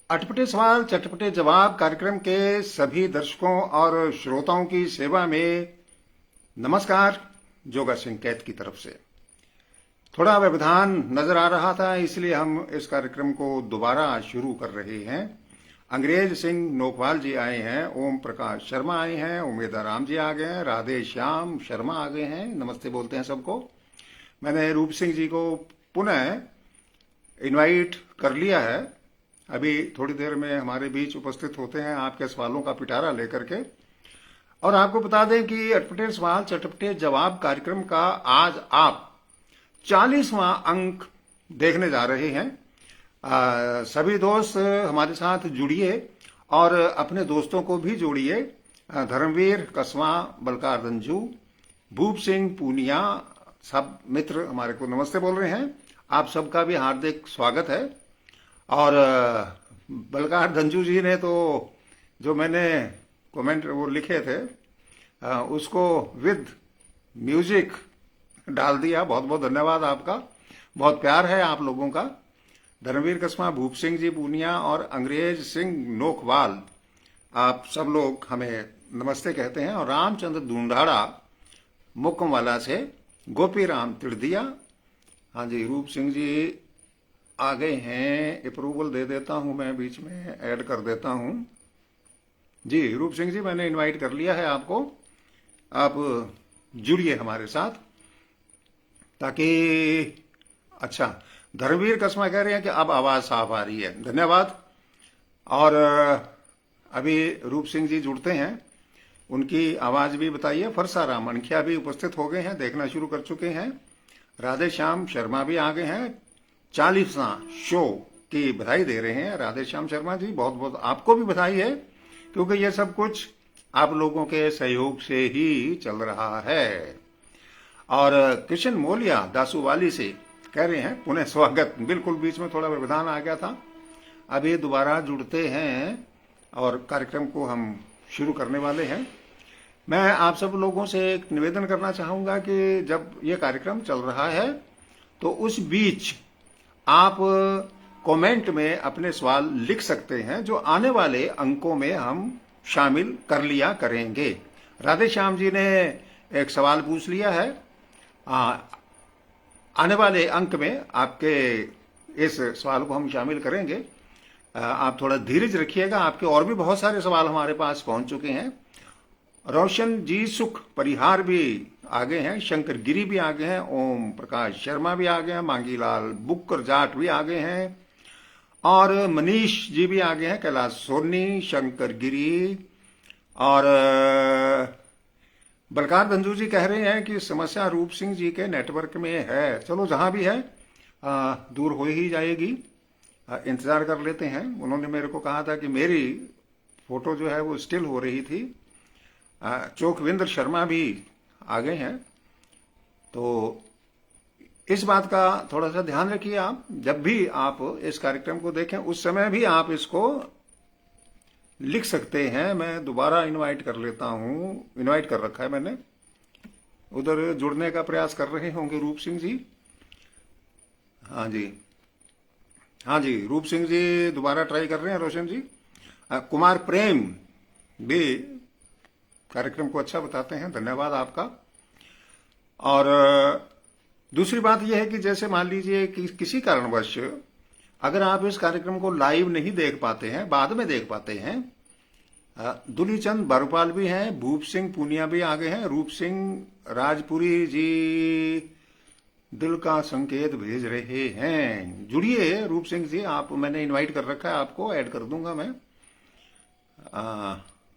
अटपटे सवाल चटपटे जवाब कार्यक्रम के सभी दर्शकों और श्रोताओं की सेवा में नमस्कार। जोगा सिंह कैत की तरफ से थोड़ा व्यवधान नजर आ रहा था, इसलिए हम इस कार्यक्रम को दोबारा शुरू कर रहे हैं। अंग्रेज सिंह नोकवाल जी आए हैं, ओम प्रकाश शर्मा आए हैं, उमेदा राम जी आ गए हैं, राधे श्याम शर्मा आ गए हैं। नमस्ते बोलते हैं सबको। मैंने रूप सिंह जी को पुनः इनवाइट कर लिया है। अभी थोड़ी देर में हमारे बीच उपस्थित होते हैं आपके सवालों का पिटारा लेकर के। और आपको बता दें कि अटपटे सवाल चटपटे जवाब कार्यक्रम का आज आप 40वां अंक देखने जा रहे हैं। सभी दोस्त हमारे साथ जुड़िए और अपने दोस्तों को भी जोड़िए। धर्मवीर कसवा, बलकार रंजू, भूप सिंह पूनिया, सब मित्र हमारे को नमस्ते बोल रहे हैं। आप सबका भी हार्दिक स्वागत है। और बलकार धंजू जी ने तो जो मैंने कमेंट वो लिखे थे उसको विद म्यूजिक डाल दिया। बहुत बहुत धन्यवाद आपका, बहुत प्यार है आप लोगों का। धर्मवीर कस्मा, भूप सिंह जी पूनिया और अंग्रेज सिंह नोकवाल, आप सब लोग हमें नमस्ते कहते हैं। और रामचंद्र दूंधाड़ा मुक्कमवाला से गोपी राम तिड़दिया, हाँ जी, रूप सिंह जी आ गए हैं। अप्रूवल दे देता हूं, मैं बीच में ऐड कर देता हूं। जी रूप सिंह जी, मैंने इनवाइट कर लिया है आपको। आप जुड़िए हमारे साथ ताकि अच्छा। धर्मवीर कसमा कह रहे हैं कि अब आवाज साफ आ रही है, धन्यवाद। और अभी रूप सिंह जी जुड़ते हैं, उनकी आवाज भी बताइए। फरसा राम अनखिया भी उपस्थित हो गए हैं, देखना शुरू कर चुके हैं। राधे श्याम शर्मा भी आ गए हैं, 40वां शो की बधाई दे रहे हैं। राधे श्याम शर्मा जी, बहुत बहुत आपको भी बधाई है, क्योंकि ये सब कुछ आप लोगों के सहयोग से ही चल रहा है। और कृष्ण मोलिया दासूवाली से कह रहे हैं पुनः स्वागत। बिल्कुल बीच में थोड़ा व्यवधान आ गया था, अभी दोबारा जुड़ते हैं और कार्यक्रम को हम शुरू करने वाले हैं। मैं आप सब लोगों से एक निवेदन करना चाहूंगा कि जब ये कार्यक्रम चल रहा है तो उस बीच आप कमेंट में अपने सवाल लिख सकते हैं, जो आने वाले अंकों में हम शामिल कर लिया करेंगे। राधे श्याम जी ने एक सवाल पूछ लिया है, आने वाले अंक में आपके इस सवाल को हम शामिल करेंगे। आप थोड़ा धीरज रखिएगा, आपके और भी बहुत सारे सवाल हमारे पास पहुंच चुके हैं। रोशन जी सुख परिहार भी आ गए हैं, शंकर गिरी भी आ गए हैं, ओम प्रकाश शर्मा भी आ गए हैं, मांगीलाल बुक्कर जाट भी आ गए हैं, और मनीष जी भी आ गए हैं, कैलाश सोनी, शंकर गिरी। और बलकार धंजू जी कह रहे हैं कि समस्या रूप सिंह जी के नेटवर्क में है। चलो जहां भी है दूर हो ही जाएगी, इंतजार कर लेते हैं। उन्होंने मेरे को कहा था कि मेरी फोटो जो है वो स्टिल हो रही थी। चोखविंद्र शर्मा भी आ गए हैं। तो इस बात का थोड़ा सा ध्यान रखिए। आप जब भी आप इस कार्यक्रम को देखें उस समय भी आप इसको लिख सकते हैं। मैं दोबारा इनवाइट कर लेता हूं, इनवाइट कर रखा है मैंने। उधर जुड़ने का प्रयास कर रहे होंगे रूप सिंह जी। हाँ जी, हाँ जी, रूप सिंह जी दोबारा ट्राई कर रहे हैं। रोशन जी, कुमार प्रेम भी कार्यक्रम को अच्छा बताते हैं, धन्यवाद आपका। और दूसरी बात यह है कि जैसे मान लीजिए कि किसी कारणवश अगर आप इस कार्यक्रम को लाइव नहीं देख पाते हैं, बाद में देख पाते हैं, दुलीचंद बरुपाल भी हैं, भूप सिंह पूनिया भी आ गए हैं, रूप सिंह राजपुरी जी दिल का संकेत भेज रहे हैं। जुड़िए रूप सिंह जी, आप मैंने इनवाइट कर रखा है, आपको ऐड कर दूंगा मैं।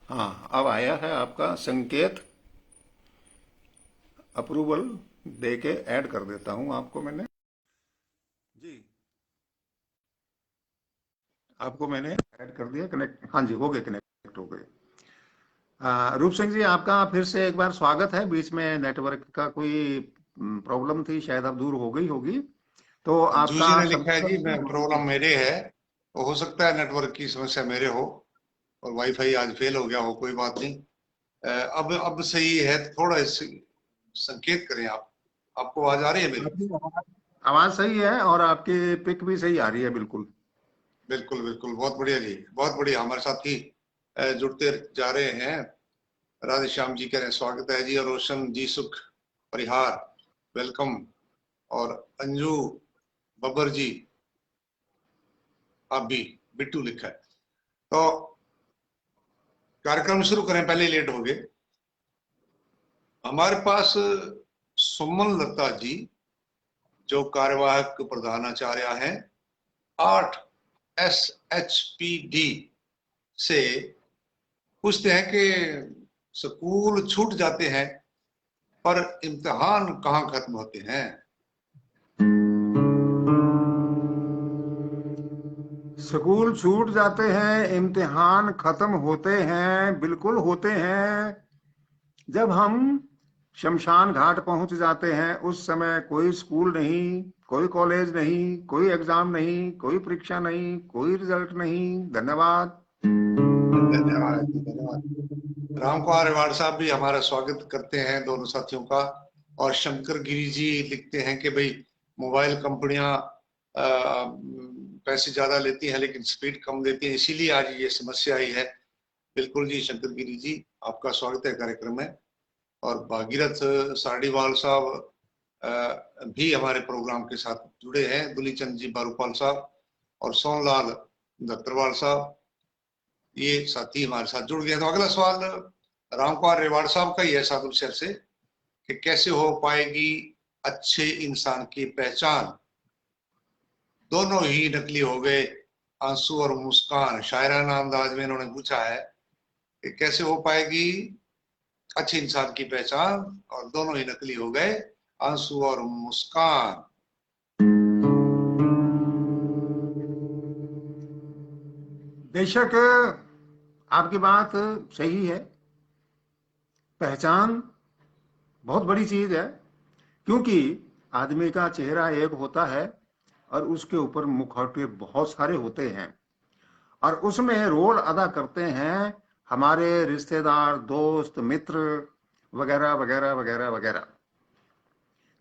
हाँ, अब आया है आपका संकेत, अप्रूवल दे के ऐड कर देता हूं आपको मैंने। जी, आपको मैंने ऐड कर दिया, कनेक्ट, हाँ जी, हो गए, कनेक्ट हो गए। रूप सिंह जी, आपका फिर से एक बार स्वागत है। बीच में नेटवर्क का कोई प्रॉब्लम थी, शायद अब दूर हो गई होगी, तो जूजी आपका ने लिखा है जी, मैं प्रॉब्लम संपर्क। मेरे है, तो हो सकता है नेटवर्क की समस्या मेरे हो और वाईफाई आज फेल हो गया हो, कोई बात नहीं। अब सही है, थोड़ा संकेत करें आप। आपको आवाज आ रही है मेरी? आपकी आवाज सही है और आपकी पिक भी सही आ रही है, बिल्कुल। बिल्कुल बिल्कुल, बहुत बढ़िया जी, बहुत बढ़िया। हमारे साथी जुड़ते जा रहे हैं। राधे श्याम जी कह रहे हैं स्वागत है जी, और रोशन जी सुख परिहार वेलकम, और अंजू बब्बर जी आप भी, बिट्टू लिखा है। तो कार्यक्रम शुरू करें, पहले ही लेट हो गए। हमारे पास सुमन लता जी जो कार्यवाहक प्रधानाचार्य हैं 8 SHPD से, पूछते हैं कि स्कूल छूट जाते हैं पर इम्तिहान कहाँ खत्म होते हैं। स्कूल छूट जाते हैं, इम्तिहान खत्म होते हैं, बिल्कुल होते हैं। जब हम शमशान घाट पहुंच जाते हैं उस समय कोई स्कूल नहीं, कोई कॉलेज नहीं, कोई एग्जाम नहीं, कोई परीक्षा नहीं, कोई रिजल्ट नहीं। धन्यवाद। धन्यवाद जी, धन्यवाद। राम कुमार रिवाड़ साहब भी हमारा स्वागत करते हैं दोनों साथियों का। और शंकर गिरी जी लिखते हैं कि भाई मोबाइल कंपनियां पैसे ज्यादा लेती हैं लेकिन स्पीड कम देती हैं, इसीलिए आज ये समस्या आई है। बिल्कुल जी शंकर गिरी जी, आपका स्वागत है कार्यक्रम में। और भागीरथ सारडीवाल साहब भी हमारे प्रोग्राम के साथ जुड़े हैं, दुलीचंद जी बारूपाल साहब और सोनलाल दत्तरवाल साहब, ये साथी हमारे साथ जुड़ गए। तो अगला सवाल रामकुमार रेवाड़ साहब का ही है साधु शहर से, कि कैसे हो पाएगी अच्छे इंसान की पहचान, दोनों ही नकली हो गए आंसू और मुस्कान। शायराना अंदाज में इन्होंने पूछा है कि कैसे हो पाएगी अच्छे इंसान की पहचान और दोनों ही नकली हो गए आंसू और मुस्कान। बेशक आपकी बात सही है। पहचान बहुत बड़ी चीज है, क्योंकि आदमी का चेहरा एक होता है और उसके ऊपर मुखौटे बहुत सारे होते हैं, और उसमें रोल अदा करते हैं हमारे रिश्तेदार, दोस्त, मित्र वगैरह वगैरह वगैरह वगैरह।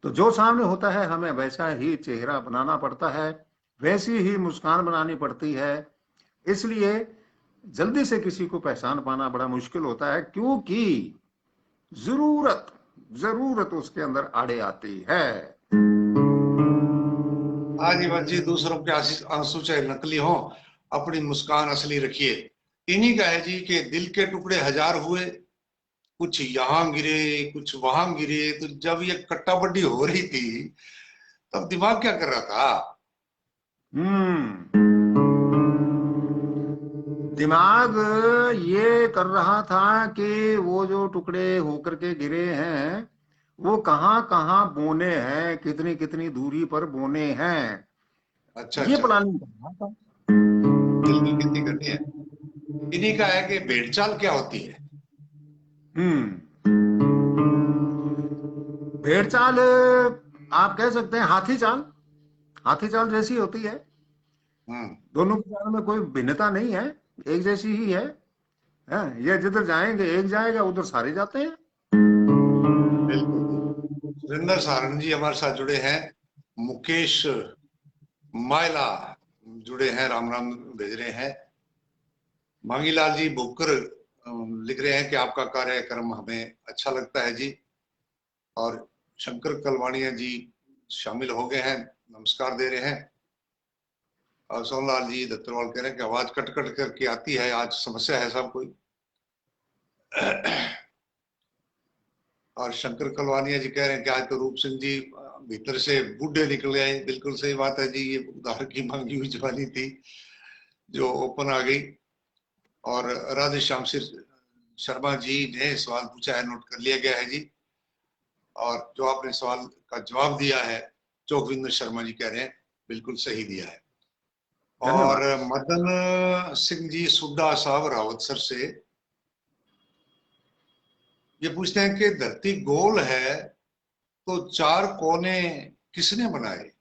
तो जो सामने होता है हमें वैसा ही चेहरा बनाना पड़ता है, वैसी ही मुस्कान बनानी पड़ती है। इसलिए जल्दी से किसी को पहचान पाना बड़ा मुश्किल होता है, क्योंकि जरूरत जरूरत उसके अंदर आड़े आती है। हाँ जी बस जी, दूसरों के आंसू चाहे नकली हो, अपनी मुस्कान असली रखिए। इन्हीं का है जी कि दिल के टुकड़े हजार हुए, कुछ यहाँ गिरे कुछ वहां गिरे। तो जब ये कट्टाबड्डी हो रही थी तब दिमाग क्या कर रहा था? हम्म दिमाग ये कर रहा था कि वो जो टुकड़े होकर के गिरे हैं वो कहाँ कहाँ बोने हैं, कितनी कितनी दूरी पर बोने हैं, अच्छा ये अच्छा, प्लानिंग कर रहा था। दिल की खेती करनी है। इन्हीं का है कि भेड़चाल क्या होती है। हम्म भेड़ चाल, आप कह सकते हैं हाथी चाल। हाथी चाल जैसी होती है। हम्म, दोनों की चाल में कोई भिन्नता नहीं है, एक जैसी ही है। ये जिधर जाएंगे एक जाएगा, उधर सारे जाते हैं। बिल्कुल बिल्कुल। सुरेंद्र सारण जी हमारे साथ जुड़े हैं, मुकेश मायला जुड़े हैं, राम राम भेज रहे हैं। मांगीलाल जी भुक्कर लिख रहे हैं कि आपका कार्यक्रम हमें अच्छा लगता है जी। और शंकर कलवाणिया जी शामिल हो गए हैं, नमस्कार दे रहे हैं। और सोनलाल जी दत्तरवाल कह रहे हैं कि आवाज कट कट करके आती है, आज समस्या है सब कोई। और शंकर कलवानिया जी कह रहे हैं कि आज तो रूप सिंह जी भीतर से बूढ़े निकल गए। बिल्कुल सही बात है जी, ये उधार की मांगी हुई जवानी थी जो ओपन आ गई। और राधे श्याम शर्मा जी ने सवाल पूछा है, नोट कर लिया गया है जी। और जो आपने सवाल का जवाब दिया है चौकविंदर शर्मा जी कह रहे हैं बिल्कुल सही दिया है। और धन्यवाद। मदन सिंह जी सुड्डा साहब रावतसर से ये पूछते हैं कि धरती गोल है तो चार कोने किसने बनाए।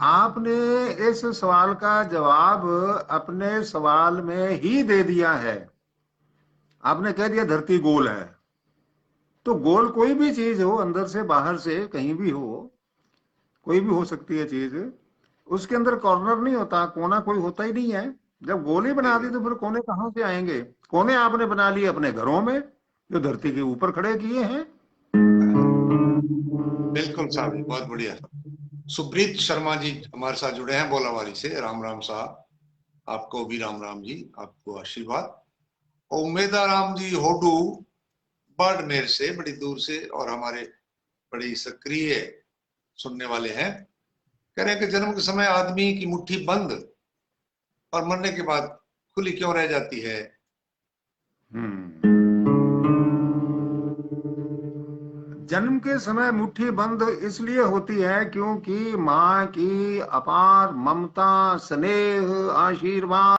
आपने इस सवाल का जवाब अपने सवाल में ही दे दिया है। आपने कह दिया धरती गोल है। तो गोल कोई भी चीज हो, अंदर से बाहर से कहीं भी हो, कोई भी हो सकती है चीज, उसके अंदर कॉर्नर नहीं होता, कोना कोई होता ही नहीं है। जब गोली बना दी तो फिर कोने कहाँ से आएंगे? कोने आपने बना लिए अपने घरों में, जो धरती के ऊपर खड़े किए हैं। बिल्कुल साहब जी, बहुत बढ़िया। सुप्रीत शर्मा जी हमारे साथ जुड़े हैं बोलावाली से। राम राम साहब, आपको भी राम राम जी, आपको आशीर्वाद। और उमेदा राम जी होडू बाड़मेर से, बड़ी दूर से, और हमारे बड़ी सक्रिय सुनने वाले हैं। कह रहे हैं कि जन्म के समय आदमी की मुट्ठी बंद और मरने के बाद खुली क्यों रह जाती है? जन्म के समय मुट्ठी बंद इसलिए होती है क्योंकि माँ की अपार ममता, स्नेह, आशीर्वाद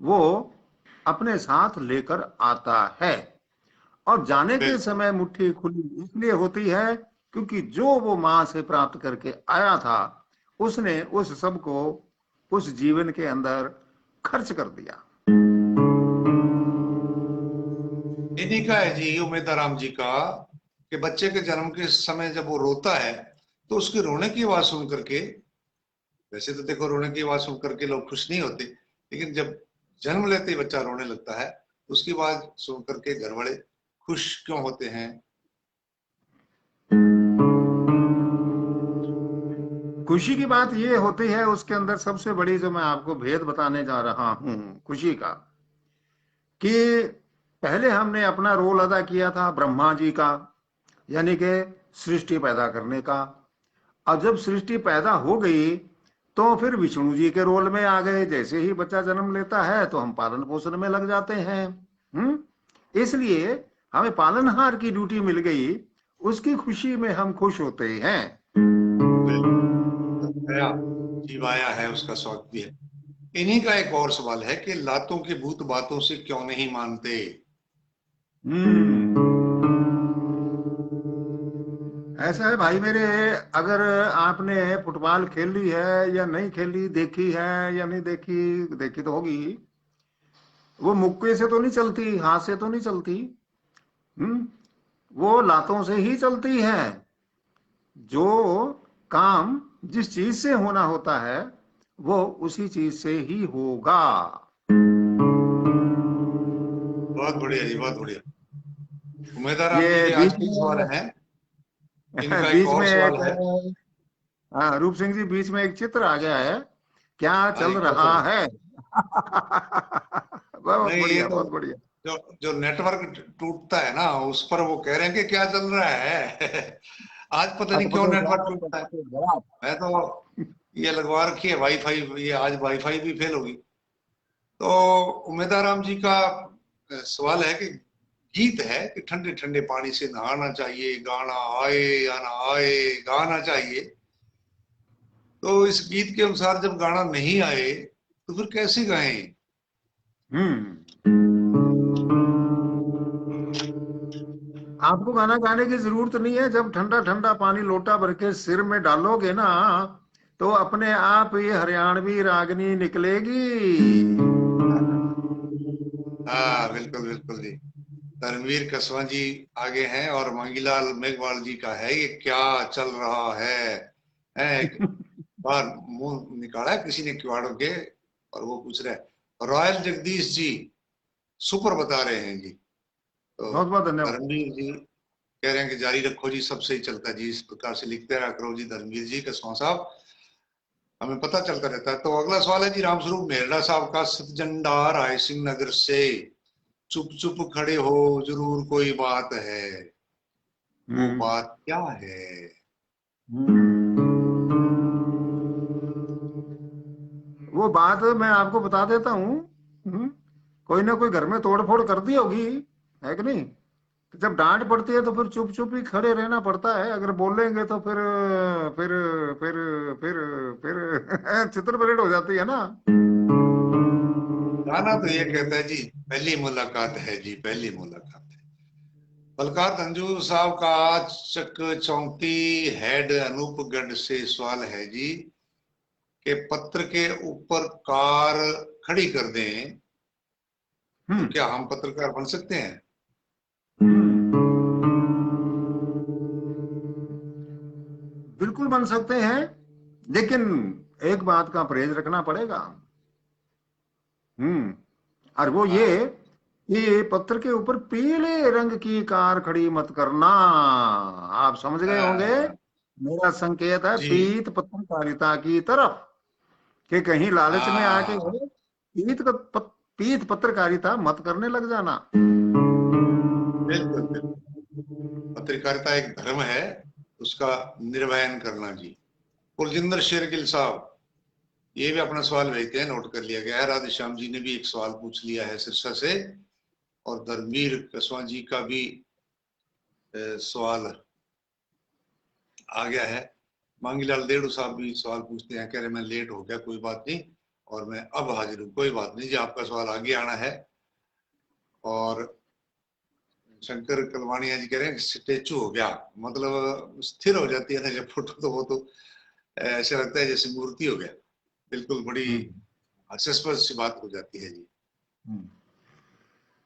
वो अपने साथ लेकर आता है। और जाने के बिल्कुल समय मुट्ठी खुली इसलिए होती है क्योंकि जो वो माँ से प्राप्त करके आया था, उसने उस सब को उस जीवन के अंदर खर्च कर दिया। इन्हीं का है जी, उमेदा राम जी का, कि बच्चे के जन्म के समय जब वो रोता है तो उसके रोने की आवाज सुन करके, वैसे तो देखो रोने की आवाज सुन करके लोग खुश नहीं होते, लेकिन जब जन्म लेते ही बच्चा रोने लगता है तो उसकी आवाज सुन करके घर वाले खुश क्यों होते हैं? खुशी की बात ये होती है उसके अंदर सबसे बड़ी, जो मैं आपको भेद बताने जा रहा हूं खुशी का, कि पहले हमने अपना रोल अदा किया था ब्रह्मा जी का, यानी कि सृष्टि पैदा करने का। अब जब सृष्टि पैदा हो गई तो फिर विष्णु जी के रोल में आ गए। जैसे ही बच्चा जन्म लेता है तो हम पालन पोषण में लग जाते हैं। इसलिए हमें पालनहार की ड्यूटी मिल गई, उसकी खुशी में हम खुश होते हैं। गया जीव आया है, उसका स्वागत भी है। इन्हीं का एक और सवाल है कि लातों के भूत बातों से क्यों नहीं मानते? हम्म ऐसा है भाई मेरे, अगर आपने फुटबॉल खेली है या नहीं खेली, देखी है या नहीं देखी, देखी तो होगी। वो मुक्के से तो नहीं चलती, हाथ से तो नहीं चलती। हम्म वो लातों से ही चलती है। जो काम जिस चीज से होना होता है वो उसी चीज से ही होगा। बहुत बढ़िया जी, बहुत बढ़िया। उमेदाराम जी ये के आज बीच के सवाल में है। इनका एक बीच और में सवाल एक, है। हाँ, रूप सिंह जी, बीच में एक चित्र आ गया है, क्या हाँ, चल क्या रहा चल रहा है? है? बहुत नहीं, ये बढ़िया, तो बहुत बढ़िया। जो जो नेटवर्क टूटता है ना, उस पर वो कह रहे हैं कि क्या चल रहा है। आज पता नहीं क्यों अटपटे नेटवर्क जवाब, टूटता है। अटपटे जवाब। मैं तो ये लगवा रखी है वाईफाई, ये आज वाईफाई भी फेल होगी। तो उमेदाराम जी का सवाल है कि गीत है कि ठंडे ठंडे पानी से नहाना चाहिए, गाना आए या ना आए, गाना चाहिए। तो इस गीत के अनुसार जब गाना नहीं आए तो फिर कैसे गाएं? हम्म आपको गाना गाने की जरूरत नहीं है। जब ठंडा ठंडा पानी लोटा भर के सिर में डालोगे ना, तो अपने आप ये हरियाणवी रागनी निकलेगी। हाँ, बिल्कुल बिल्कुल जी। धर्मवीर कसवा जी आगे हैं और मंगीलाल मेघवाल जी का है, ये क्या चल रहा है। एक बार मुंह निकाला है किसी ने किवाड़ों के, और वो पूछ रहे हैं। रॉयल जगदीश जी सुपर बता रहे हैं जी। तो बहुत बहुत धन्यवाद। धर्मवीर जी कह रहे हैं कि जारी रखो जी, सब सही चलता है जी, इस प्रकार से लिखते रहा करो जी धर्मवीर जी, कसवा साहब, हमें पता चलता रहता है। तो अगला सवाल है जी रामस्वरूप मेहरा साहब का, सतजंडा राय सिंह नगर से। चुप चुप खड़े हो, जरूर कोई बात है, वो हम्म बात क्या है? वो बात मैं आपको बता देता हूँ। हम्म, कोई ना कोई घर में तोड़फोड़ कर दी होगी, है कि नहीं? तो जब डांट पड़ती है तो फिर चुप चुप ही खड़े रहना पड़ता है। अगर बोलेंगे तो फिर फिर फिर चित्र परेड हो जाती है ना। गाना तो ये कहता है जी, पहली मुलाकात है जी, पहली मुलाकात है। बलकार तंजूर साहब का चक चौंकी हेड अनूपगढ़ से सवाल है जी, कि पत्र के ऊपर कार खड़ी कर दें तो हम्म क्या हम पत्रकार बन सकते हैं? बन सकते हैं, लेकिन एक बात का परहेज रखना पड़ेगा। और वो ये हाँ कि पत्थर के ऊपर पीले रंग की कार खड़ी मत करना। आप समझ गए होंगे, हाँ, मेरा संकेत है जी पीत पत्रकारिता की तरफ, कि कहीं लालच में आके हाँ, पीत पत्रकारिता मत करने लग जाना। बिल्कुल बिल्कुल। पत्रकारिता एक धर्म है, उसका निर्वहन करना जी। कुलजिंदर शेरगिल साहब ये भी अपना सवाल भेजते हैं, नोट कर लिया गया है। राधेश्याम जी ने भी एक सवाल पूछ लिया है सिरसा से, और धर्मवीर कसवा जी का भी सवाल आ गया है। मांगीलाल देड़ू साहब भी सवाल पूछते हैं, कह रहे मैं लेट हो गया, कोई बात नहीं, और मैं अब हाजिर हूँ। कोई बात नहीं जी, आपका सवाल आगे आना है। और शंकर कलवाणिया जी कह रहे हैं स्टेचू हो गया, मतलब स्थिर हो जाती है ना जब फोटो, तो वो तो ऐसा लगता है जैसे मूर्ति हो गया। बिल्कुल, बड़ी हम्म, हास्यास्पद सी बात हो जाती है जी। हम्म।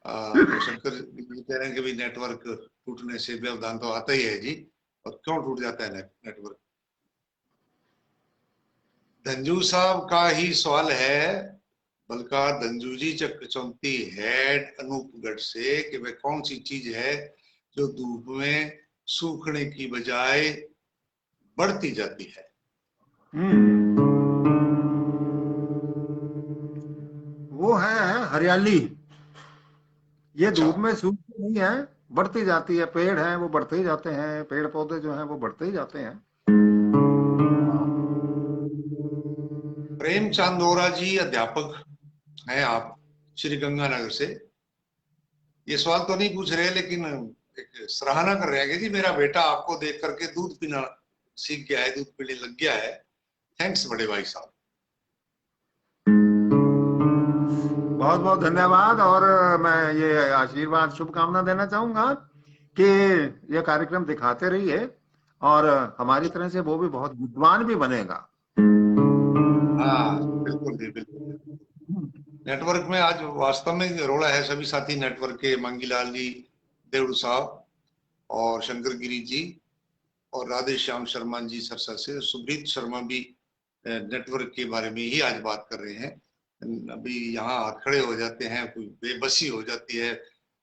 तो शंकर जी कह रहे हैं कि भी नेटवर्क टूटने से व्यवधान तो आता ही है जी। और क्यों टूट जाता है नेटवर्क? धंजू साहब का ही सवाल है, बलकार धंजू जी चकचौंती हेड अनूपगढ़ से, कि वह कौन सी चीज है जो धूप में सूखने की बजाय बढ़ती जाती है? हम्म, वो है हरियाली। ये अच्छा, धूप में सूखती नहीं है, बढ़ती जाती है। पेड़ हैं वो बढ़ते ही जाते हैं, पेड़ पौधे जो हैं वो बढ़ते ही जाते हैं। प्रेम चांदोरा जी अध्यापक हैं आप, श्री गंगानगर से। ये सवाल तो नहीं पूछ रहे, लेकिन एक सराहना कर रहे हैं कि जी मेरा बेटा आपको देख करके दूध पीना सीख गया है, दूध पीने लग गया है। थैंक्स बड़े भाई साहब। बहुत बहुत धन्यवाद। और मैं ये आशीर्वाद शुभकामना देना चाहूंगा कि ये कार्यक्रम दिखाते रहिए, और हमारी तरह से वो भी बहुत विद्वान भी बनेगा। हाँ बिल्कुल जी, बिल्कुल। नेटवर्क में आज वास्तव में रोड़ा है सभी साथी नेटवर्क के, मंगीलाल जी, देवड़ू साहब, और शंकर गिरी जी, और राधे श्याम शर्मा जी सरसा से, सुब्रीत शर्मा भी नेटवर्क के बारे में ही आज बात कर रहे हैं। अभी यहाँ हाथ खड़े हो जाते हैं, कोई बेबसी हो जाती है,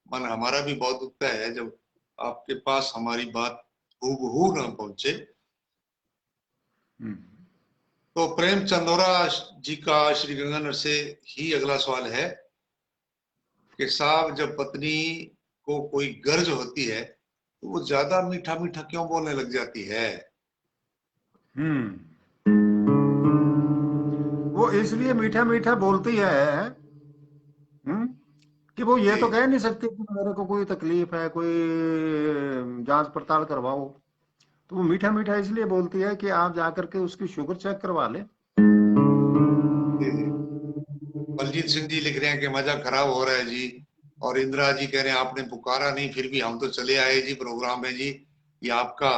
मन हमारा भी बहुत दुखता है जब आपके पास हमारी बात हूबहू न पहुंचे। हम्म, तो प्रेम चंदोरा जी का श्री गंगानगर से ही अगला सवाल है कि साहब जब पत्नी को कोई गर्ज होती है तो वो ज्यादा मीठा मीठा क्यों बोलने लग जाती है? हम्म। वो इसलिए मीठा मीठा बोलती है, हम्म, कि वो ये तो जी, कह नहीं सकती कि मेरे को कोई तकलीफ है, कोई जांच पड़ताल करवाओ। तो वो मीठा मीठा इसलिए बोलती है कि आप जाकर के उसकी शुगर चेक करवा ले। जी, जी। बलजीत सिंह जी लिख रहे हैं कि मजा खराब हो रहा है जी। और इंदिरा जी कह रहे हैं आपने पुकारा नहीं फिर भी हम तो चले आए जी प्रोग्राम में जी। ये आपका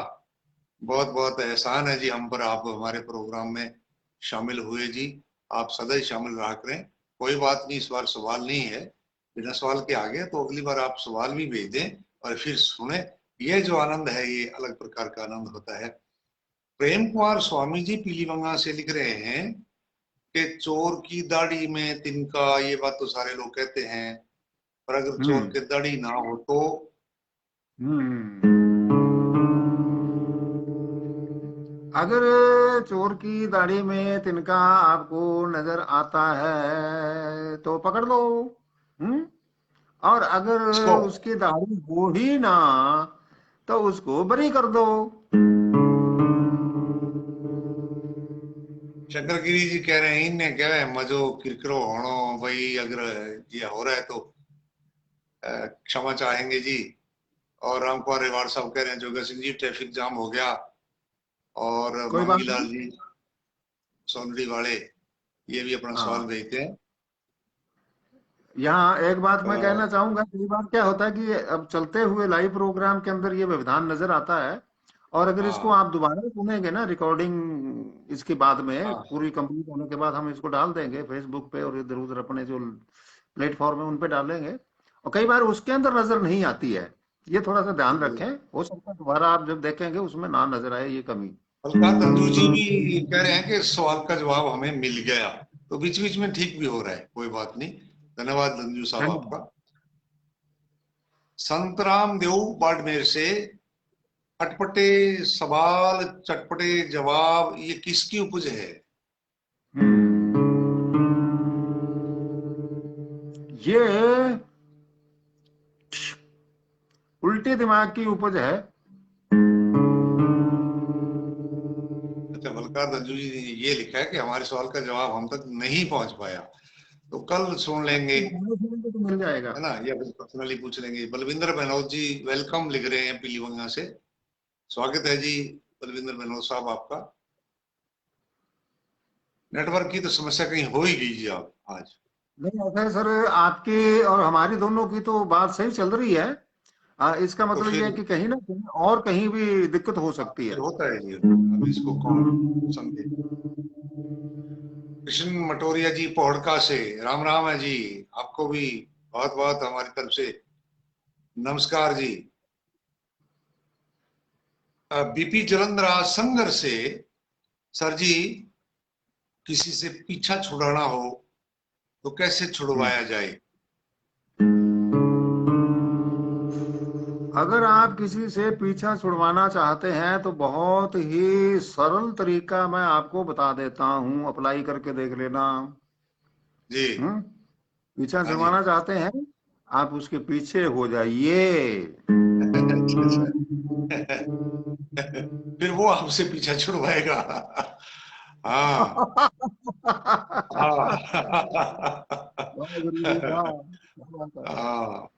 बहुत बहुत एहसान है जी हम पर, आप हमारे प्रोग्राम में शामिल हुए जी। आप सदा ही शामिल रहा करें। कोई बात नहीं, इस बार सवाल नहीं है, बिना सवाल के आ गए तो अगली बार आप सवाल भी भेज दें और फिर सुने। ये जो आनंद है ये अलग प्रकार का आनंद होता है। प्रेम कुमार स्वामी जी पीलीबंगा से लिख रहे हैं कि चोर की दाढ़ी में तिनका, ये बात तो सारे लोग कहते हैं, पर अगर चोर हम्म, के दाढ़ी ना हो तो? हम्म। अगर चोर की दाढ़ी में तिनका आपको नजर आता है तो पकड़ लो। हम्म। और अगर इसको उसकी दाढ़ी हो ही ना, तो उसको बरी कर दो। शंकर गिरी जी कह रहे हैं इन्हें क्या है मजो किरकिरो होनो भाई, अगर ये हो रहा है तो क्षमा चाहेंगे जी। और रामकुमार रेवाड़ साहब कह रहे हैं जोगा सिंह जी ट्रैफिक जाम हो गया। और कोई बात नहीं। मांगीलाल जी सोनड़ी वाले ये भी अपना सवाल हाँ, भेजते हैं। यहाँ एक बात अ, मैं कहना चाहूंगा। कई बार क्या होता है कि अब चलते हुए लाइव प्रोग्राम के अंदर ये व्यवधान नजर आता है, और अगर इसको हाँ आप दोबारा सुनेंगे ना रिकॉर्डिंग, इसके बाद में हाँ, पूरी कंप्लीट होने के बाद हम इसको डाल देंगे फेसबुक पे, और इधर उधर अपने जो प्लेटफॉर्म है उन पे डालेंगे, और कई बार उसके अंदर नजर नहीं आती है। ये थोड़ा सा ध्यान रखें, हो सकता है दोबारा आप जब देखेंगे उसमें ना नजर आए ये कमी। बलकार धंजू जी भी कह रहे हैं कि सवाल का जवाब हमें मिल गया, तो बीच बीच में ठीक भी हो रहा है, कोई बात नहीं। धन्यवाद धंजू साहब धन्यवाद। आपका। संतराम देव बाड़मेर से, अटपटे सवाल चटपटे जवाब, ये किसकी उपज है? ये उल्टे दिमाग की उपज है। अच्छा, बलकार धंजू जी ने ये लिखा है कि हमारे सवाल का जवाब हम तक नहीं पहुंच पाया, तो कल सुन लेंगे, तो मिल जाएगा। है ना, या फिर पर्सनली पूछ लेंगे। बलविंदर बहनोत जी वेलकम लिख रहे हैं पीलीभंगा से। स्वागत है जी बलविंदर बहनोत साहब आपका। नेटवर्क की तो समस्या कहीं हो ही गई जी आप आज। नहीं, ऐसा है सर, आपकी और हमारी दोनों की तो बात सही चल रही है। इसका तो मतलब ये फिर है कि कहीं ना कहीं और कहीं भी दिक्कत हो सकती फिर है। होता है जी, अब इसको कौन समझे। कृष्ण मटोरिया जी पोहड़का से, राम राम है जी, आपको भी बहुत बहुत हमारी तरफ से नमस्कार जी। बीपी जलंधरा संगर से, सर जी किसी से पीछा छुड़ाना हो तो कैसे छुड़वाया जाए? अगर आप किसी से पीछा छुड़वाना चाहते हैं तो बहुत ही सरल तरीका मैं आपको बता देता हूं, अप्लाई करके देख लेना। जी। हम्म पीछा हाँ जी। छुड़वाना चाहते हैं, आप उसके पीछे हो जाइए। अच्छा अच्छा। फिर वो आपसे पीछा छुड़वाएगा। हाँ। हाँ। वाह गुरुजी, वाह, क्या बात है। हाँ,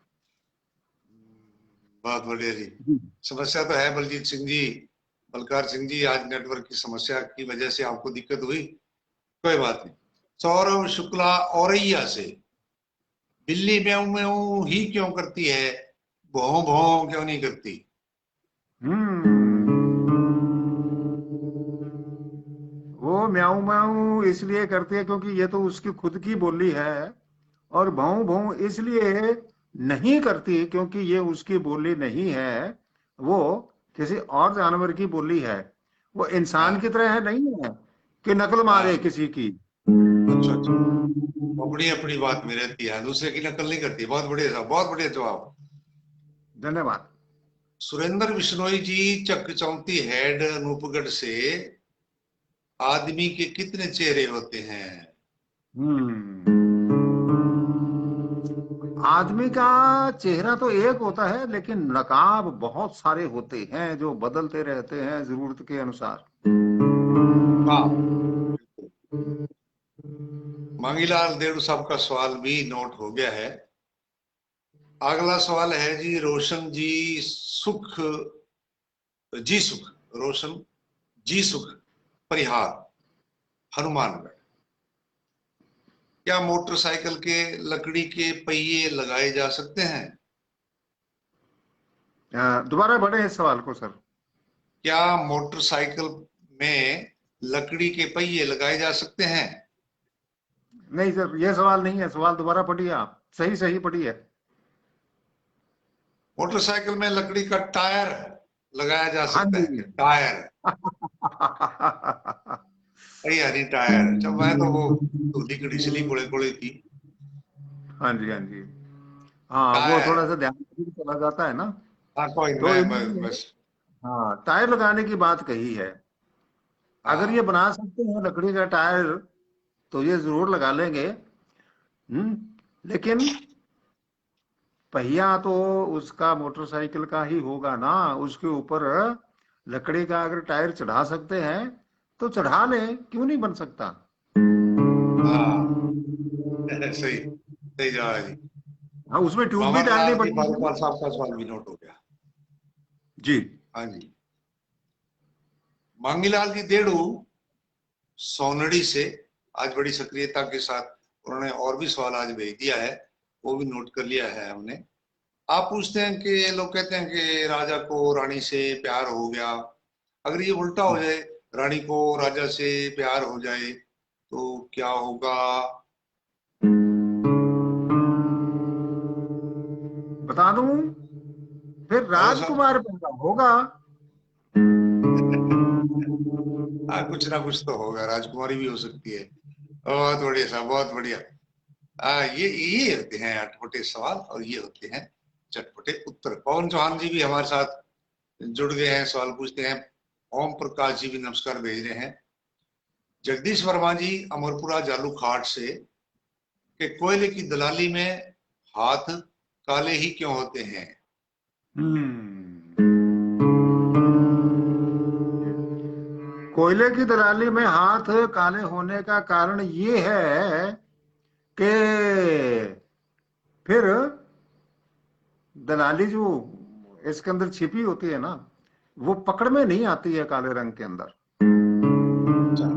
बहुत बढ़िया जी। जी। समस्या तो है बलजीत सिंह जी, बलकार सिंह जी, आज नेटवर्क की समस्या की वजह से आपको दिक्कत हुई, कोई बात नहीं। सौरभ शुक्ला औरैया से, बिल्ली म्याऊं म्याऊं ही क्यों करती है, भौं भौं क्यों नहीं करती? हम्म वो म्याऊं म्याऊं इसलिए करती है क्योंकि ये तो उसकी खुद की बोली है। और भौं भौं इसलिए नहीं करती क्योंकि ये उसकी बोली नहीं है, वो किसी और जानवर की बोली है। वो इंसान की हाँ तरह है नहीं है कि नकल मारे हाँ। किसी की। अच्छा अच्छा। अपनी अपनी बात में रहती है, दूसरे की नकल नहीं करती। बहुत बढ़िया साहब, बहुत बढ़िया जवाब। धन्यवाद। सुरेंद्र बिश्नोई जी चक चौंती हेड अनूपगढ़ से, आदमी के कितने चेहरे होते हैं? हम्म आदमी का चेहरा तो एक होता है, लेकिन नकाब बहुत सारे होते हैं जो बदलते रहते हैं जरूरत के अनुसार। हाँ बिल्कुल। मांगीलाल देवड़ू साहब का सवाल भी नोट हो गया है। अगला सवाल है जी रोशन जी सुख, जी सुख, रोशन जी सुख परिहार, हनुमानगढ़। क्या मोटरसाइकिल के लकड़ी के पहिए लगाए जा सकते हैं? दोबारा बढ़े इस सवाल को सर। क्या मोटरसाइकिल में लकड़ी के पहिए लगाए जा सकते हैं? नहीं सर, ये सवाल नहीं है, सवाल दोबारा पढ़िए आप, सही सही पढ़िए। मोटरसाइकिल में लकड़ी का टायर लगाया जा हाँ सकता जी। है क्या? टायर, अरे यानी टायर, जब मैं तो वो धूली कड़ी सिली कोड़े कोड़े थी। हाँ जी, हाँ जी। हाँ, वो टायर। थोड़ा सा ध्यान से चला जाता है ना। हाँ कोई तो मैं इन्होंने, बस। हाँ, टायर लगाने की बात कही है। अगर ये हाँ बना सकते हैं लकड़ी का टायर तो ये जरूर लगा लेंगे। लेकिन पहिया तो उसका मोटरसाइकिल का ही होगा ना, उसके ऊपर लकड़ी का अगर टायर चढ़ा सकते हैं तो चढ़ा लें, क्यों नहीं बन सकता। हाँ। सही सही जवाब है जी। हाँ, उसमें ट्यूब भी मामन डालनी लाल जी पड़ेगी। बारूपाल साहब का सवाल भी नोट हो गया। जी। हाँ जी। मांगीलाल जी देड़ू सोनड़ी से, आज बड़ी सक्रियता के साथ उन्होंने और भी सवाल आज भेज दिया है, वो भी नोट कर लिया है हमने। आप पूछते हैं कि लोग कहते हैं कि राजा को रानी से प्यार हो गया, अगर ये उल्टा हो जाए, रानी को राजा से प्यार हो जाए तो क्या होगा? बता दूं, फिर बताओ साहब। राजकुमार पैदा होगा। कुछ ना कुछ तो होगा, राजकुमारी भी हो सकती है। बहुत बढ़िया साहब, बहुत बढ़िया। ये होते हैं अटपटे सवाल और ये होते हैं चटपटे उत्तर। पवन चौहान जी भी हमारे साथ जुड़ गए हैं, सवाल पूछते हैं। ओम प्रकाश जी भी नमस्कार भेज रहे हैं। जगदीश वर्मा जी अमरपुरा जालू खाट से कि कोयले की दलाली में हाथ काले ही क्यों होते हैं? कोयले की दलाली में हाथ काले होने का कारण ये है कि फिर दलाली जो इसके अंदर छिपी होती है ना, वो पकड़ में नहीं आती है काले रंग के अंदर। अच्छा।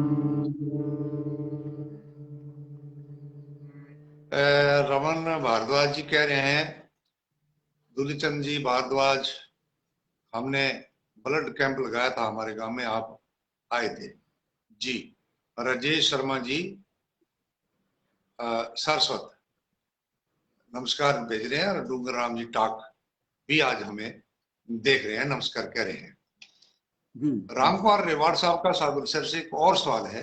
रमन भारद्वाज जी कह रहे हैं, दुलीचंद जी भारद्वाज, हमने ब्लड कैंप लगाया था हमारे गांव में, आप आए थे जी। राजेश शर्मा जी सारस्वत नमस्कार भेज रहे हैं, और डूंगर राम जी टाक भी आज हमें देख रहे हैं, नमस्कार कह रहे हैं। रामकुमार रेवाड़ साहब का सागर सर से एक और सवाल है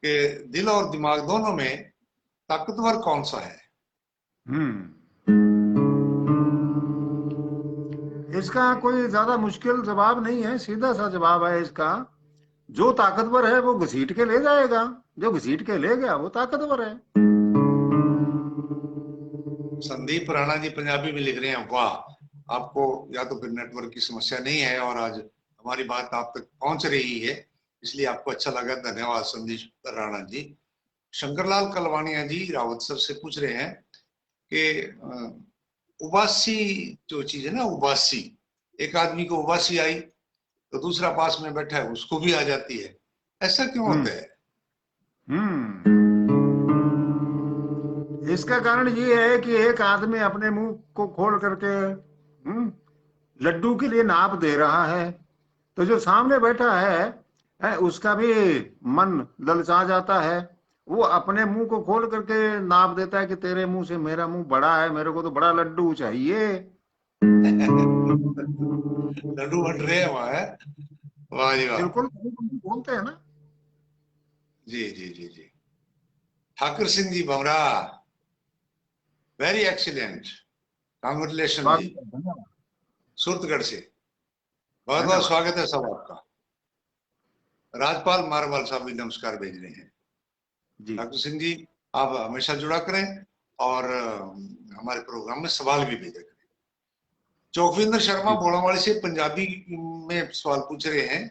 कि दिल और दिमाग दोनों में ताकतवर कौन सा है? इसका कोई ज्यादा मुश्किल जवाब नहीं है, सीधा सा जवाब है इसका। जो ताकतवर है वो घसीट के ले जाएगा, जो घसीट के ले गया वो ताकतवर है। संदीप राणा जी पंजाबी में लिख रहे हैं, वाह, आपको या तो फिर नेटवर्क की समस्या नहीं है और आज हमारी बात आप तक पहुंच रही है, इसलिए आपको अच्छा लगा। धन्यवाद संदीप राणा जी। शंकरलाल कलवानिया जी रावत सर से पूछ रहे हैं कि उबासी जो चीज है ना, उबासी, एक आदमी को उबासी आई तो दूसरा पास में बैठा है उसको भी आ जाती है, ऐसा क्यों होता है? इसका कारण ये है कि एक आदमी अपने मुंह को खोल करके लड्डू के लिए नाप दे रहा है, तो जो सामने बैठा है उसका भी मन ललचा जाता है। वो अपने मुंह को खोल करके नाप देता है कि तेरे मुंह से मेरा मुंह बड़ा है, मेरे को तो बड़ा लड्डू चाहिए। लड्डू बट रहे हैं वहां है। वाह जी वाह। बिल्कुल बोलते हैं ना। जी जी जी जी। Thakur Singh ji भमरा, very excellent, congratulation जी, धन्यवाद। सूरतगढ़ से। बहुत बहुत धन्यवाद। स्वागत है सब आपका। राजपाल मारवाल साहब भी नमस्कार भेज रहे हैं। जी ठाकुर सिंह जी, आप हमेशा जुड़ा करें और हमारे प्रोग्राम में सवाल भी भेजा करें। चौकविंदर शर्मा जी। बोड़ावाली से पंजाबी में सवाल पूछ रहे हैं।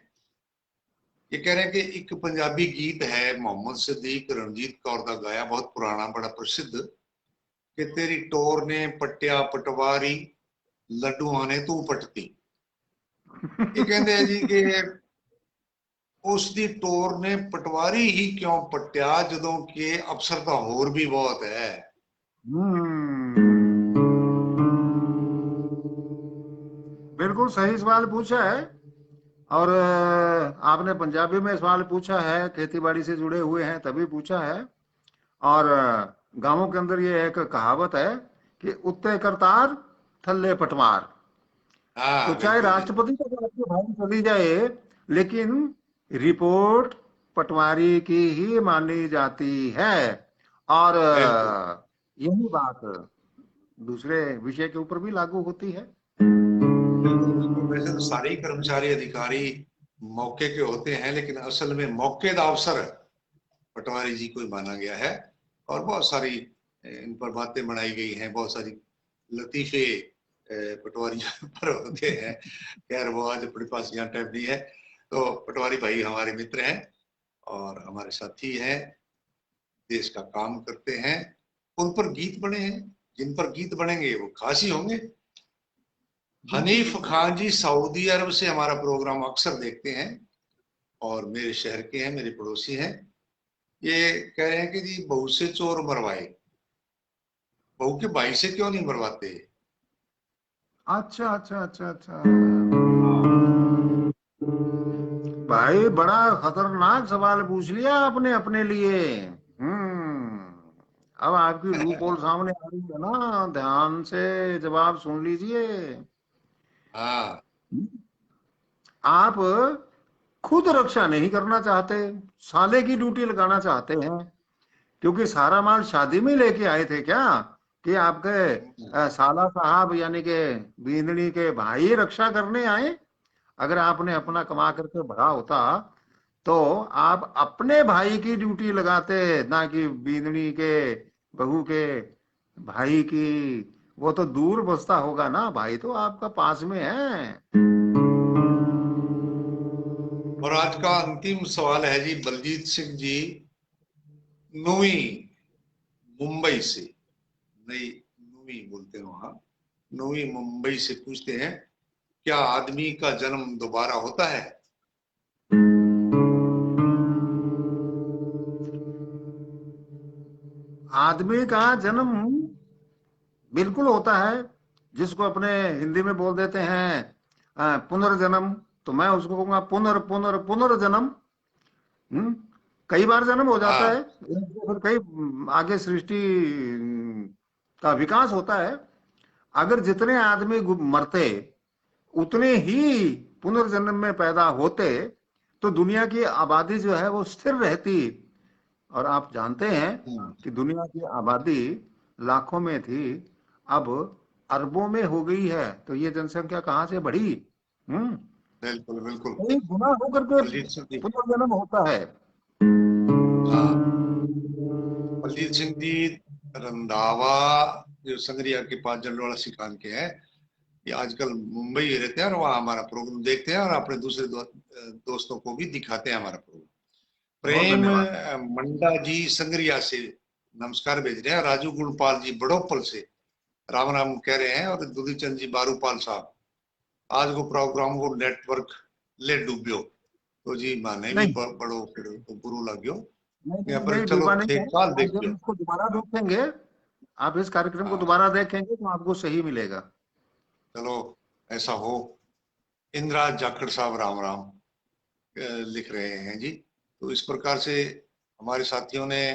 ये कह रहे हैं कि एक पंजाबी गीत है मोहम्मद सिद्दीक रणजीत कौर का गाया, बहुत पुराना, बड़ा प्रसिद्ध, कि तेरी टोर ने पट्टिया पटवारी लड्डू ने तू पटती। ये कहते हैं जी कि ਉਸ ਦੀ ਟੋਰ ਨੇ ਪਟਵਾਰੀ ਹੀ ਕਿਉਂ ਪੱਟਿਆ ਜਦੋਂ ਕਿ ਅਫਸਰ ਤਾਂ ਹੋਰ ਵੀ ਬਹੁਤ ਹੈ। बिल्कुल सही सवाल पूछा है। और आपने पंजाबी में सवाल पूछा है, खेती बाड़ी से जुड़े हुए हैं तभी पूछा है। और गांवों के अंदर ये एक कहावत है कि उत्ते करतार थल्ले पटवार। तो हाँ चाहे बिल्कुल जी। राष्ट्रपति तक आपकी भारी चली जाए, लेकिन रिपोर्ट पटवारी की ही मानी जाती है। और बिल्कुल यही बात दूसरे विषय के ऊपर भी लागू होती है। बिल्कुल बिल्कुल। वैसे तो सारे ही कर्मचारी अधिकारी मौके के होते हैं, लेकिन असल में मौके का अफसर पटवारी जी को ही माना गया है। और बहुत सारी इन पर बातें बनाई गई हैं, बहुत सारी लतीफे पटवारी पर होते हैं। खैर वो आज अपने पास यहाँ टाइम नहीं है। तो पटवारी भाई हमारे मित्र हैं और हमारे साथी हैं, देश का काम करते हैं। उन पर गीत बने हैं, जिन पर गीत बनेंगे वो खास ही होंगे। बिल्कुल हनीफ बिल्कुल। खान जी सऊदी अरब से हमारा प्रोग्राम अक्सर देखते हैं और मेरे शहर के हैं, मेरे पड़ोसी हैं। ये कह रहे हैं कि जी बहू से चोर मरवाए, बहू के भाई से क्यों नहीं मरवाते? अच्छा अच्छा अच्छा अच्छा। हाँ। भाई बड़ा खतरनाक सवाल पूछ लिया आपने अपने लिए। अब आपकी रू पोल सामने आ रही है ना, ध्यान से जवाब सुन लीजिए। हाँ आप खुद रक्षा नहीं करना चाहते, साले की ड्यूटी लगाना चाहते हैं। क्योंकि सारा माल शादी में लेके आए थे क्या, कि आपके साला साहब यानी कि बींदनी के भाई रक्षा करने आए? अगर आपने अपना कमा करके भरा होता तो आप अपने भाई की ड्यूटी लगाते, ना कि बींदनी के बहू के भाई की। वो तो दूर बसता होगा ना, भाई तो आपका पास में है। और आज का अंतिम सवाल है जी, बलजीत सिंह जी नवी मुंबई से, नई नवी बोलते हैं वहां, नवी मुंबई से पूछते हैं, क्या आदमी का जन्म दोबारा होता है? आदमी का जन्म बिल्कुल होता है, जिसको अपने हिंदी में बोल देते हैं पुनर्जन्म। तो मैं उसको कहूंगा पुनर्जन्म। हम्म, कई बार जन्म हो जाता है, हाँ। फिर कई आगे सृष्टि का विकास होता है। अगर जितने आदमी मरते उतने ही पुनर्जन्म में पैदा होते तो दुनिया की आबादी जो है वो स्थिर रहती। और आप जानते हैं हम्म, कि दुनिया की आबादी लाखों में थी, अब अरबों में हो गई है। तो ये जनसंख्या कहाँ से बढ़ी? हम्म, बिल्कुल बिल्कुल। कई गुना होकर के बलजीत सिंह जी, पुनर्जन्म होता है। हाँ, बलजीत सिंह जी रंधावा जो संगरिया के पास जलवाड़ा सिखान के हैं, ये आजकल मुंबई रहते हैं और वहाँ हमारा प्रोग्राम देखते हैं और अपने दूसरे दोस्तों को भी दिखाते हैं हमारा प्रोग्राम। बहुत प्रेम धन्यवाद। मंडा जी संगरिया से नमस्कार भेज रहे हैं, राजू गुणपाल जी बड़ोपल से राम राम कह रहे हैं, और दुदीचंद जी बारूपाल साहब आज को प्रोग्राम को नेटवर्क ले डूबियो, तो जी माने भी नहीं बड़ो फिर तो बुरो लाग्यो, नहीं यहाँ नहीं पर नहीं, चलो डूबा नहीं थे है। काल आप जब देखियो। इसको दोबारा देखेंगे, आप इस कार्यक्रम को हाँ, दोबारा देखेंगे तो आपको सही मिलेगा। चलो ऐसा हो। इंदिरा जाखड़ साहब राम राम लिख रहे हैं जी। तो इस प्रकार से हमारे साथियों ने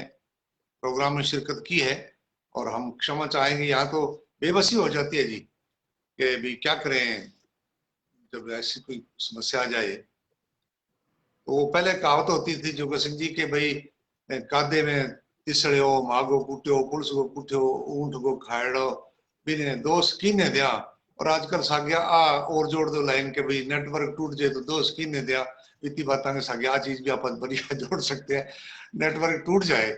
प्रोग्राम में शिरकत की है, और हम क्षमा चाहेंगे, यहाँ तो बेबसी हो जाती है जी कि भी क्या करें जब ऐसी कोई समस्या आ जाए। तो वो पहले कहावत होती थी जोगा सिंह जी के भाई, कादे में तिसड़ियो मागो कुटियो पुलिस को कुटियो ऊंट को खाड़ो बिने दोस्त कीने दिया। और आजकल साग्या आ और जोड़ दो लाइन के भाई नेटवर्क टूट जाए तो दोस्त कीने दिया, इतनी बातें साग्या आ चीज भी अपन बढ़िया जोड़ सकते हैं, नेटवर्क टूट जाए।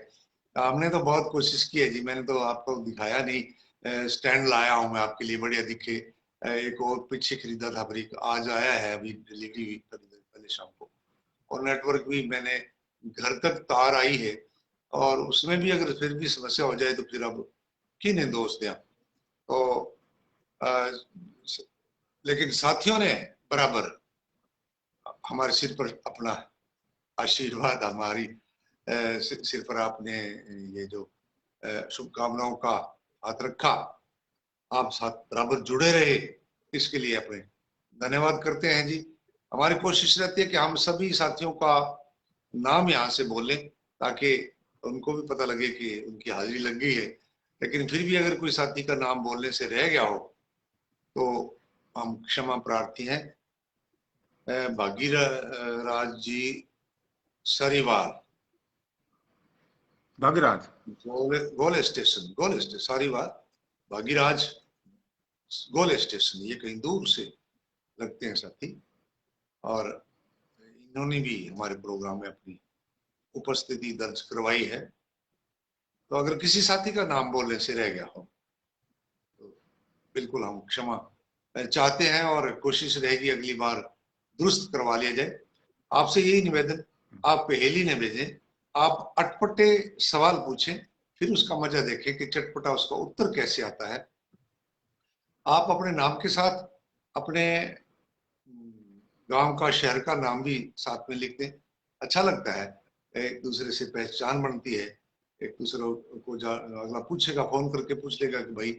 हमने तो बहुत कोशिश की है जी, मैंने तो आपको दिखाया नहीं, स्टैंड लाया हूं मैं आपके लिए बढ़िया दिखे। एक और पीछे खरीदा था ब्रिक, आज आया है, अभी डिलीवरी हुई पहले शाम को। और नेटवर्क भी मैंने घर तक तार आई है, और उसमें भी अगर फिर भी समस्या हो जाए तो फिर अब किन्हें दोष दें। तो आ, लेकिन साथियों ने बराबर हमारे सिर पर अपना आशीर्वाद, हमारी सिर पर आपने ये जो शुभकामनाओं का हाथ रखा, आप साथ बराबर जुड़े रहे, इसके लिए अपने धन्यवाद करते हैं जी। हमारी कोशिश रहती है कि हम सभी साथियों का नाम यहाँ से बोलें, ताकि उनको भी पता लगे कि उनकी हाजिरी लग गई है। लेकिन फिर भी अगर कोई साथी का नाम बोलने से रह गया हो तो हम क्षमा प्रार्थी हैं। भागीरथ जी सरीवाल, भगीराज। गोल स्टेशन सरीवाल, भागीराज गोल स्टेशन, ये कहीं दूर से लगते हैं साथी, और इन्होंने भी हमारे प्रोग्राम में अपनी उपस्थिति दर्ज करवाई है। तो अगर किसी साथी का नाम बोलने से रह गया हो तो बिल्कुल हम क्षमा चाहते हैं, और कोशिश रहेगी अगली बार दुरुस्त करवा लिया जाए। आपसे यही निवेदन, आप पहेली न भेजें, आप अटपटे सवाल पूछें, फिर उसका मजा देखें कि चटपटा उसका उत्तर कैसे आता है। आप अपने नाम के साथ अपने गांव का शहर का नाम भी साथ में लिख दें, अच्छा लगता है, एक दूसरे से पहचान बनती है। एक दूसरे को अगला पूछेगा, फोन करके पूछ लेगा कि भाई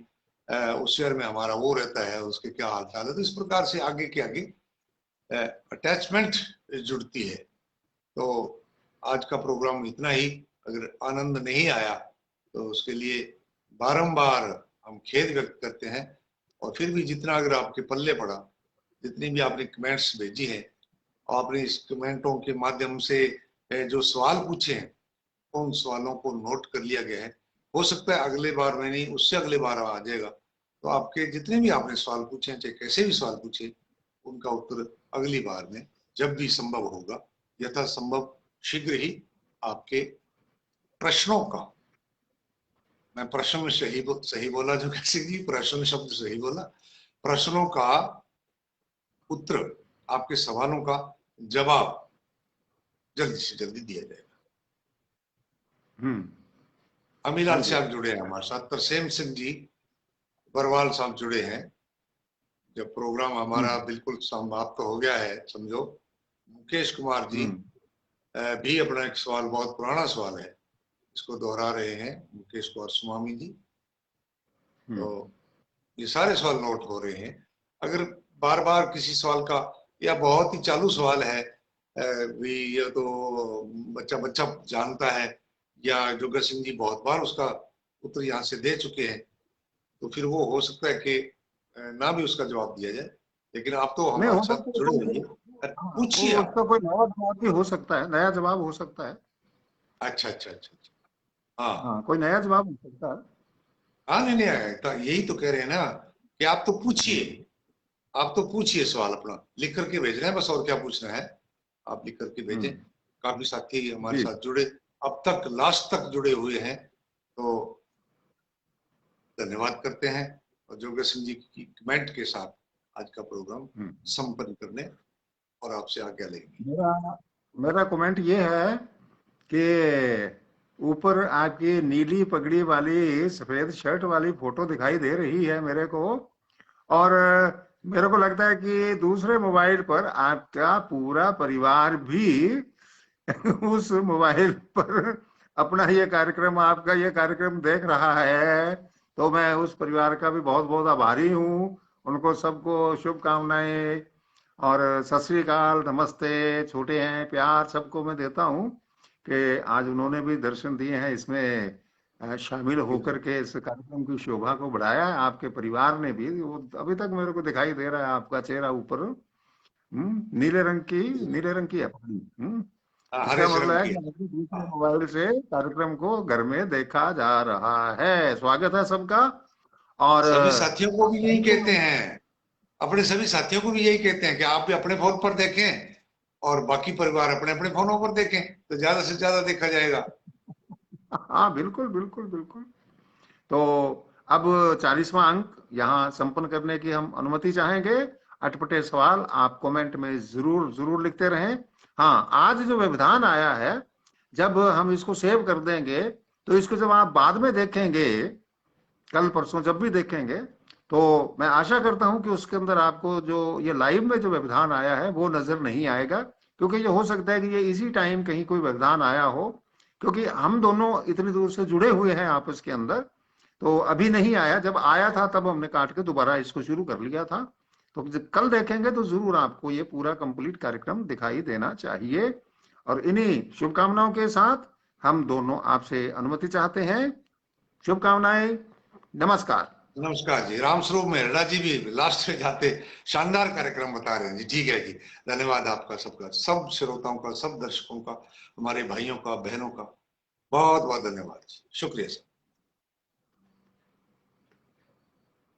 उस शहर में हमारा वो रहता है, उसके क्या हाल चाल है। तो इस प्रकार से आगे के आगे अटैचमेंट जुड़ती है। तो आज का प्रोग्राम इतना ही। अगर आनंद नहीं आया तो उसके लिए बारंबार हम खेद व्यक्त करते हैं। और फिर भी जितना अगर आपके पल्ले पड़ा, जितनी भी आपने कमेंट्स भेजी हैं, आपने इस कमेंटों के माध्यम से जो सवाल पूछे हैं उन सवालों को नोट कर लिया गया है। हो सकता है अगले बार में नहीं, उससे अगले बार आ जाएगा, तो आपके जितने भी आपने सवाल पूछे हैं, चाहे कैसे भी सवाल पूछे, उनका उत्तर अगली बार में जब भी संभव होगा यथासंभव शीघ्र ही आपके प्रश्नों का, मैं प्रश्न में सही बोला जो कैसे जी, प्रश्न शब्द सही बोला, प्रश्नों का उत्तर, आपके सवालों का जवाब जल्दी से जल्दी दिया जाएगा। अमीलाल साहब जुड़े हैं हमारे साथ, तरसेम सिंह जी बरवाल साहब जुड़े हैं। जब प्रोग्राम हमारा बिल्कुल समाप्त हो गया है समझो, मुकेश कुमार जी भी अपना एक सवाल, बहुत पुराना सवाल है, इसको दोहरा रहे हैं, मुकेश कुमार स्वामी जी। तो ये सारे सवाल नोट हो रहे हैं। अगर बार बार किसी सवाल का, या बहुत ही चालू सवाल है भी, ये तो बच्चा बच्चा जानता है, या जोगर सिंह जी बहुत बार उसका उत्तर यहाँ से दे चुके हैं, तो फिर वो हो सकता है कि ना भी उसका जवाब दिया जाए। लेकिन आप तो हमारे साथ जुड़े रहिए, पूछिए आप। उसका कोई नया जवाब भी हो सकता है, नया जवाब हो सकता है। अच्छा अच्छा अच्छा अच्छा, हाँ कोई नया जवाब हो सकता है। हाँ, नहीं नहीं, तो यही तो कह रहे हैं ना कि आप तो पूछिए, आप तो पूछिए सवाल अपना, लिख करके भेजना है बस, और क्या पूछना है आप लिख करके भेजें। काफी साथी हमारे साथ जुड़े, अब तक लास्ट तक जुड़े हुए हैं, तो धन्यवाद करते हैं। और जोगर सिंह जी की कमेंट के साथ आज का प्रोग्राम संपन्न करने और आपसे आज्ञा लेंगे। मेरा कमेंट ये है कि ऊपर आपकी नीली पगड़ी वाली सफेद शर्ट वाली फोटो दिखाई दे रही है मेरे को, और मेरे को लगता है कि दूसरे मोबाइल पर आपका पूरा परिवार भी उस मोबाइल पर अपना ये कार्यक्रम, आपका ये कार्यक्रम देख रहा है। तो मैं उस परिवार का भी बहुत बहुत आभारी हूँ। उनको सबको शुभकामनाएं और सत श्री अकाल, नमस्ते, छोटे हैं प्यार सबको मैं देता हूँ कि आज उन्होंने भी दर्शन दिए हैं, इसमें शामिल होकर के इस कार्यक्रम की शोभा को बढ़ाया है। आपके परिवार ने भी, वो अभी तक मेरे को दिखाई दे रहा है आपका चेहरा ऊपर, नीले रंग की है पगड़ी। हरे इसका मतलब रंग है की कि अभी दूसरे मोबाइल से कार्यक्रम को घर में देखा जा रहा है। स्वागत है सबका। और सभी साथियों को भी यही कहते हैं, अपने सभी साथियों को भी यही कहते हैं कि आप भी अपने फोन पर देखें और बाकी परिवार अपने अपने फोनों पर देखें, तो ज्यादा से ज्यादा देखा जाएगा। हाँ, बिल्कुल बिल्कुल बिल्कुल। तो अब 40वां अंक यहाँ संपन्न करने की हम अनुमति चाहेंगे। अटपटे सवाल आप कमेंट में जरूर जरूर लिखते रहें। हाँ, आज जो व्यवधान आया है, जब हम इसको सेव कर देंगे तो इसको जब आप बाद में देखेंगे, कल परसों जब भी देखेंगे, तो मैं आशा करता हूं कि उसके अंदर आपको जो ये लाइव में जो व्यवधान आया है वो नजर नहीं आएगा, क्योंकि ये हो सकता है कि ये इसी टाइम कहीं कोई व्यवधान आया हो, क्योंकि हम दोनों इतनी दूर से जुड़े हुए हैं आपस के अंदर। तो अभी नहीं आया, जब आया था तब हमने काट के दोबारा इसको शुरू कर लिया था। तो कल देखेंगे तो जरूर आपको ये पूरा कंप्लीट कार्यक्रम दिखाई देना चाहिए। और इन्हीं शुभकामनाओं के साथ हम दोनों आपसे अनुमति चाहते हैं। शुभकामनाएं, नमस्कार। नमस्कार जी। रामस्वरूप मेहरा जी भी लास्ट में जाते शानदार कार्यक्रम बता रहे हैं जी। ठीक है जी, धन्यवाद आपका सबका, सब श्रोताओं का, सब दर्शकों का, हमारे भाइयों का, बहनों का बहुत बहुत धन्यवाद। शुक्रिया सर।